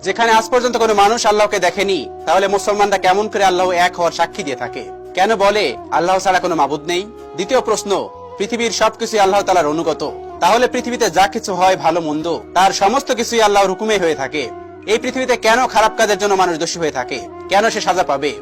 যেখানে আজ পর্যন্ত কোনো মানুষ আল্লাহকে দেখেনি, তাহলে মুসলমানরা কেমন করে আল্লাহ এক হওয়ার সাক্ষী দিয়ে থাকে? কেন বলে আল্লাহ ছাড়া কোনো মাবুদ নেই? দ্বিতীয় প্রশ্ন, পৃথিবীর সবকিছু আল্লাহ তাআলার অনুগত, তাহলে পৃথিবীতে যা কিছু হয় ভালো মন্দ তার সমস্ত কিছুই আল্লাহর হুকুমে হয়ে থাকে। এই পৃথিবীতে কেন খারাপ কাজের জন্য মানুষ দোষী হয়ে থাকে? কেন সে সাজা পাবে?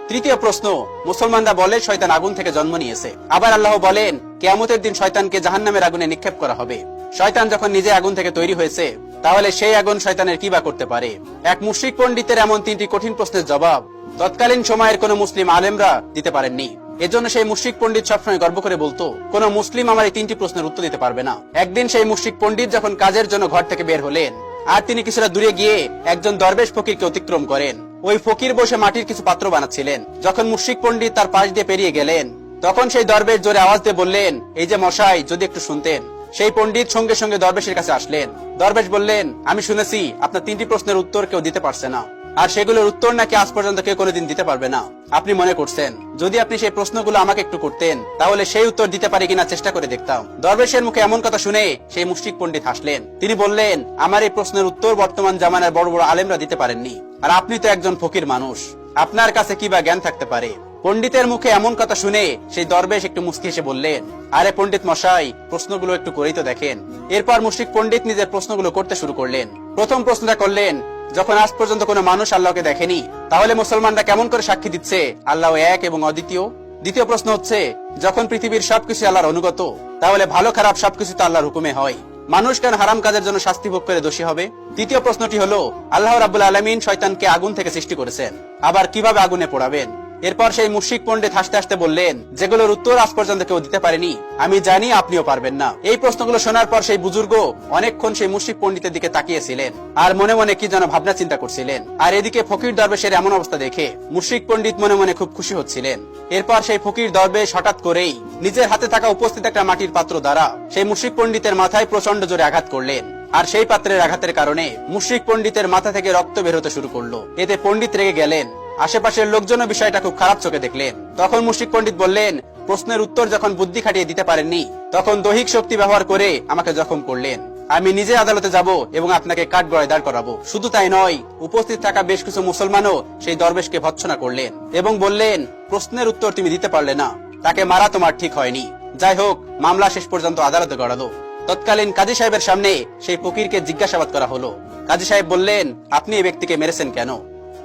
তৃতীয় প্রশ্ন, মুসলমানরা বলে শয়তান আগুন থেকে জন্ম নিয়েছে, আবার আল্লাহ বলেন কিয়ামতের দিন শয়তানকে জাহান্নামের আগুনে নিক্ষেপ করা হবে। শয়তান যখন নিজে আগুন থেকে তৈরি হয়েছে, তাহলে সেই আগুন শয়তানের কি বা করতে পারে? এক মুশরিক পণ্ডিতের এমন তিনটি কঠিন প্রশ্নের জবাব তৎকালীন সময়ের কোন মুসলিম আলেমরা দিতে পারেননি। এজন্য সেই মুশরিক পণ্ডিত সবসময় গর্ব করে বলতো, কোন মুসলিম আমার এই তিনটি প্রশ্নের উত্তর দিতে পারবে না। একদিন সেই মুশরিক পণ্ডিত যখন কাজের জন্য ঘর থেকে বের হলেন, আর তিনি কিছুটা দূরে গিয়ে একজন দরবেশ ফকিরকে অতিক্রম করেন। ওই ফকির বসে মাটির কিছু পাত্র বানাচ্ছিলেন। যখন মুশরিক পণ্ডিত তার পাশ দিয়ে পেরিয়ে গেলেন, তখন সেই দরবেশ জোরে আওয়াজ দিয়ে বললেন, এই যে মশাই, যদি একটু শুনতেন। সেই পণ্ডিত সঙ্গে সঙ্গে দরবেশের কাছে আসলেন। দরবেশ বললেন, আমি শুনেছি আপনার তিনটি প্রশ্নের উত্তর কেউ দিতে পারছে না, আর সেগুলোর উত্তর নাকি আজ পর্যন্ত কেউ কোনোদিন দিতে পারবে না। আপনি মনে করছেন যদি আপনি সেই প্রশ্নগুলো আমাকে একটু করতেন, তাহলে সেই উত্তর দিতে পারি কিনা চেষ্টা করে দেখতাম। দরবেশের মুখে এমন কথা শুনে সেই মুশরিক পণ্ডিত হাসলেন। তিনি বললেন, আমার এই প্রশ্নের উত্তর বর্তমান জামানার বড় বড় আলেমরা দিতে পারেননি, আর আপনি তো একজন ফকির মানুষ, আপনার কাছে কি বা জ্ঞান থাকতে পারে? পণ্ডিতের মুখে এমন কথা শুনে সেই দরবেশ একটু মুস্কি হেসে বললেন, আরে পণ্ডিত মশাই, প্রশ্নগুলো একটু করেই তো দেখেন। এরপর মুশরিক পণ্ডিত নিজের প্রশ্নগুলো করতে শুরু করলেন। প্রথম প্রশ্নটা করলেন, যখন আজ পর্যন্ত কোনো মানুষ আল্লাহকে দেখেনি, তাহলে মুসলমানরা কেমন করে সাক্ষী দিচ্ছে আল্লাহ এক এবং অদ্বিতীয়? দ্বিতীয় প্রশ্ন হচ্ছে, যখন পৃথিবীর সবকিছু আল্লাহর অনুগত, তাহলে ভালো খারাপ সবকিছু তো আল্লাহর হুকুমে হয়, মানুষ কেন হারাম কাজের জন্য শাস্তি ভোগ করে দোষী হবে? তৃতীয় প্রশ্নটি হলো, আল্লাহ রাব্বুল আলামিন শয়তানকে আগুন থেকে সৃষ্টি করেছেন, আবার কিভাবে আগুনে পোড়াবেন? এরপর সেই মুশরিক পণ্ডিত হাসতে হাসতে বললেন, যেগুলোর উত্তর আজ পর্যন্ত কেউ দিতে পারেনি, আমি জানি আপনিও পারবেন না। এই প্রশ্নগুলো শোনার পর সেই বুজুর্গ অনেকক্ষণ সেই মুশরিক পণ্ডিতের দিকে তাকিয়েছিলেন, আর মনে মনে কি যেন ভাবনা চিন্তা করছিলেন। আর এদিকে ফকির দরবেশের এমন অবস্থা দেখে মুশরিক পণ্ডিত মনে মনে খুব খুশি হচ্ছিলেন। এরপর সেই ফকির দরবেশ হঠাৎ করেই নিজের হাতে থাকা উপস্থিত একটা মাটির পাত্র দ্বারা সেই মুশরিক পণ্ডিতের মাথায় প্রচন্ড জোরে আঘাত করলেন। আর সেই পাত্রের আঘাতের কারণে মুশরিক পণ্ডিতের মাথা থেকে রক্ত বের হতে শুরু করলো। এতে পণ্ডিত রেগে গেলেন। আশেপাশের লোকজনও বিষয়টা খুব খারাপ চোখে দেখলেন। তখন মুশরিক পণ্ডিত বললেন, প্রশ্নের উত্তর যখন বুদ্ধি খাটিয়ে দিতে পারেননি, তখন দৈহিক শক্তি ব্যবহার করে আমাকে জখম করলেন। আমি নিজে আদালতে যাব এবং আপনাকে কাঠগড়ায় দাঁড় করাবো। শুধু তাই নয়, উপস্থিত থাকা বেশ কিছু মুসলমানও সেই দরবেশকে ভৎসনা করলেন এবং বললেন, প্রশ্নের উত্তর তুমি দিতে পারলে না, তাকে মারা তোমার ঠিক হয়নি। যাই হোক, মামলা শেষ পর্যন্ত আদালতে গড়ালো। তৎকালীন কাজী সাহেবের সামনে সেই ফকিরকে জিজ্ঞাসাবাদ করা হলো। কাজী সাহেব বললেন, আপনি এই ব্যক্তিকে মেরেছেন কেন?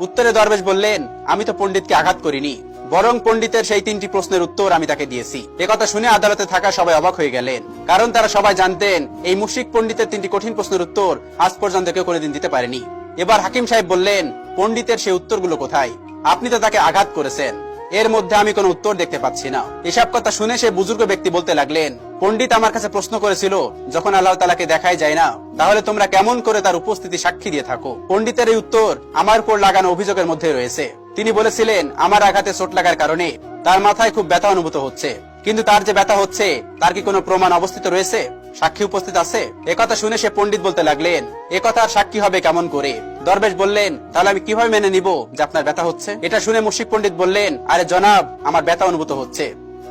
উত্তরে দরবেশ বললেন, আমি তো পণ্ডিতকে আঘাত করিনি, বরং পণ্ডিতের সেই তিনটি প্রশ্নের উত্তর আমি তাকে দিয়েছি। একথা শুনে আদালতে থাকা সবাই অবাক হয়ে গেলেন, কারণ তারা সবাই জানতেন এই মুশরিক পণ্ডিতের তিনটি কঠিন প্রশ্নের উত্তর আজ পর্যন্ত কেউ কোনোদিন দিতে পারেনি। এবার হাকিম সাহেব বললেন, পণ্ডিতের সেই উত্তরগুলো কোথায়? আপনি তো তাকে আঘাত করেছেন, এর মধ্যে আমি কোনো উত্তর দেখতে পাচ্ছি না। এসব কথা শুনে সে বুজুর্গ ব্যক্তি বলতে লাগলেন, পণ্ডিত আমার কাছে প্রশ্ন করেছিল, যখন আল্লাহ তাআলাকে দেখাই যায় না, তাহলে তোমরা কেমন করে তার উপস্থিতি সাক্ষী দিয়ে থাকো? পণ্ডিতের এই উত্তর আমার উপর লাগানো অভিযোগের মধ্যে রয়েছে। তিনি বলেছিলেন, আমার আঘাতে চোট লাগার কারণে তার মাথায় খুব ব্যথা অনুভূত হচ্ছে, কিন্তু তার যে ব্যথা হচ্ছে তার কি কোনো প্রমাণ অবস্থিত রয়েছে? সাক্ষী উপস্থিত আছে? একথা শুনে সে পণ্ডিত বলতে লাগলেন, একথার সাক্ষী হবে কেমন করে? দরবেশ বললেন, তাহলে আমি কিভাবে মেনে নিব যে আপনার ব্যথা হচ্ছে? এটা শুনে মুশরিক পণ্ডিত বললেন, আরে জনাব, আমার ব্যথা অনুভূত হচ্ছে,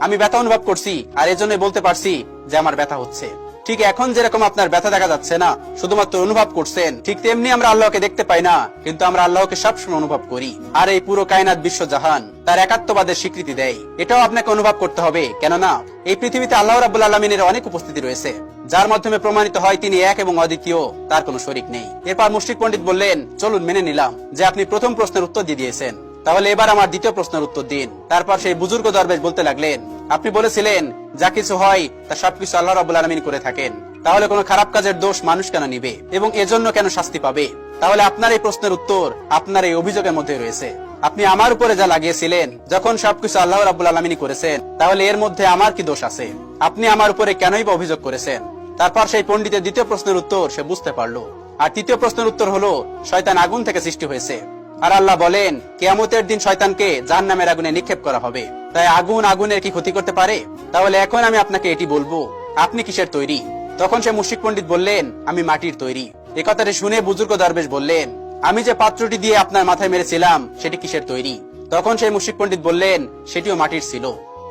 আমি ব্যথা অনুভব করছি, আর এজন্যই বলতে পারছি যে আমার ব্যথা হচ্ছে। ঠিক এখন যেরকম আপনার ব্যথা দেখা যাচ্ছে না, শুধুমাত্র অনুভব করছেন, ঠিক তেমনি আমরা আল্লাহকে দেখতে পাই না, কিন্তু আমরা আল্লাহকে সবসময় অনুভব করি। আর এই পুরো কায়নাত বিশ্বজাহান তার একাত্মবাদের স্বীকৃতি দেয়। এটাও আপনাকে অনুভব করতে হবে, কেননা এই পৃথিবীতে আল্লাহ রাব্বুল আলামিনের অনেক উপস্থিতি রয়েছে, যার মাধ্যমে প্রমাণিত হয় তিনি এক এবং অদ্বিতীয়, তার কোনো শরীক নেই। এরপর মুশরিক পণ্ডিত বললেন, চলুন মেনে নিলাম যে আপনি প্রথম প্রশ্নের উত্তর দিয়ে দিয়েছেন, তাহলে এবার আমার দ্বিতীয় প্রশ্নের উত্তর দিন। তারপর সেই বুজুর্গ দরবেশ বলতে লাগলেন, আপনি বলেছিলেন যা কিছু হয় তা সবকিছু আল্লাহ রাব্বুল আলামিন করে থাকেন, তাহলে কোনো খারাপ কাজের দোষ মানুষ কেন নিবে এবং এজন্য কেন শাস্তি পাবে? তাহলে আপনার এই প্রশ্নের উত্তর আপনার এই অভিযোগের মধ্যে রয়েছে। আপনি আমার উপরে যা লাগিয়েছিলেন, যখন সবকিছু আল্লাহ রাব্বুল আলামিন করেছেন, তাহলে এর মধ্যে আমার কি দোষ আছে? আপনি আমার উপরে কেনই বা অভিযোগ করেছেন? তারপর সেই পণ্ডিতের দ্বিতীয় প্রশ্নের উত্তর সে বুঝতে পারলো। আর তৃতীয় প্রশ্নের উত্তর হলো, শয়তান আগুন থেকে সৃষ্টি হয়েছে, আর আল্লাহ বলেন কিয়ামতের দিন শয়তানকে জাহান্নামের আগুনে নিক্ষেপ করা হবে। তাই আগুন আগুনের কি ক্ষতি করতে পারে? তাহলে এখন আমি আপনাকে এটি বলবো, আপনি কিসের তৈরি? তখন সে মুশরিক পণ্ডিত বললেন, আমি মাটির তৈরি। এ কথাটি শুনে বুজুর্গ দরবেশ বললেন, আমি যে পাত্রটি দিয়ে আপনার মাথায় মেরেছিলাম সেটি কিসের তৈরি? তখন সেই মুশরিক পণ্ডিত বললেন, সেটিও মাটির ছিল।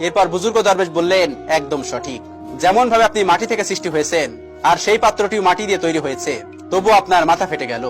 এরপর বুজুর্গ দরবেশ বললেন, একদম সঠিক, যেমন ভাবে আপনি মাটি থেকে সৃষ্টি হয়েছেন আর সেই পাত্রটিও মাটি দিয়ে তৈরি হয়েছে, তবু আপনার মাথা ফেটে গেল।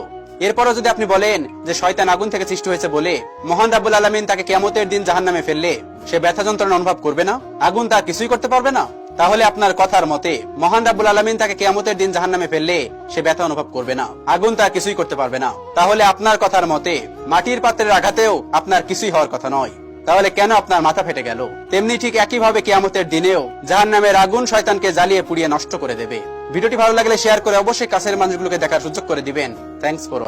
এরপরও যদি আপনি বলেন যে শয়তান আগুন থেকে সৃষ্টি হয়েছে বলে মহান রাব্বুল আলামিন তাকে কিয়ামতের দিন জাহান্নামে ফেললে সে ব্যথা যন্ত্রণা অনুভব করবে না, আগুন তা কিছুই করতে পারবে না, তাহলে আপনার কথার মতে মহান রাব্বুল আলামিন তাকে কিয়ামতের দিন জাহান্নামে ফেললে সে ব্যথা অনুভব করবে না, আগুন তা কিছুই করতে পারবে না। তাহলে আপনার কথার মতে মাটির পাত্রের আঘাতেও আপনার কিছুই হওয়ার কথা নয়। তাহলে কেন আপনার মাথা ফেটে গেল? তেমনি ঠিক একইভাবে কিয়ামতের দিনেও জাহান্নামের আগুন শয়তানকে জ্বালিয়ে পুড়িয়ে নষ্ট করে দেবে। ভিডিওটি ভালো লাগলে শেয়ার করে অবশ্যই কাছের মানুষগুলোকে দেখার সুযোগ করে দিবেন। Thanks for